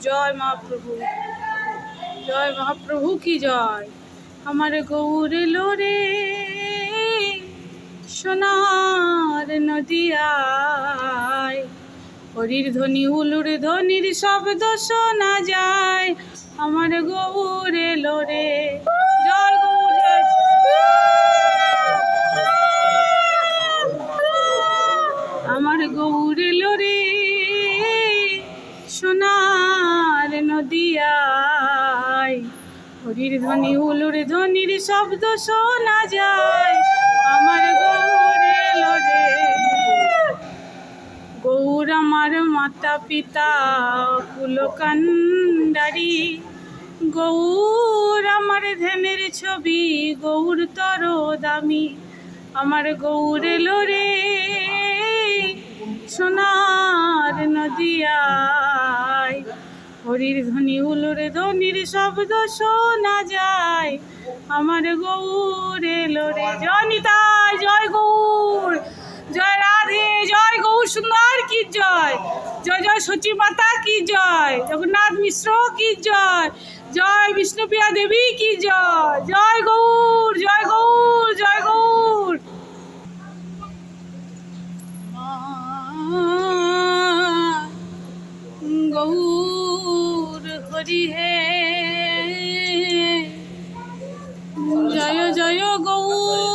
জয় মহাপ্রভু, জয় মহাপ্রভু কি জয়। আমার গৌর এলো রে সোনার নদিয়ায়, হরির ধ্বনি হুলুর ধ্বনির শব্দ শোনা যায়। আমার গৌর এলো রে, জয় গৌর জয়। আমার গৌর এলো রে সোনার নদিয়ায়, হরির ধ্বনি হুলুর ধ্বনির শব্দ শোনা যায়। আমার গৌর এলো রে, গৌর আমার মাতা পিতা কুলকান্ডারি, গৌর আমার ধ্যানের ছবি, গৌর তর দামি। আমার গৌর এলো রে সোনার নদিয়ায়, হরির ধ্বনি হুলুর ধ্বনির শব্দ শোনা যায়। আমার গৌর এলো রে, জয় নিতাই, জয় গৌর, জয় রাধে, জয় গৌর সুন্দর কি জয়, জয় জয় সচী মাতা কি জয়, জগন্নাথ মিশ্র কি জয়, জয় বিষ্ণুপ্রিয়া দেবী কি জয়, জয় গৌর, জয় গৌর, জয় গৌর। গৌর হরি হে, জয় জয় গৌর।